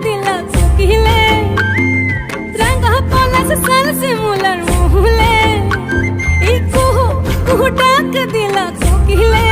দিলা কোকিলে রঙ পলাশ সাল শিমুলার মুহলে এই কুহু কুহু ডাক দিলা কোকিলে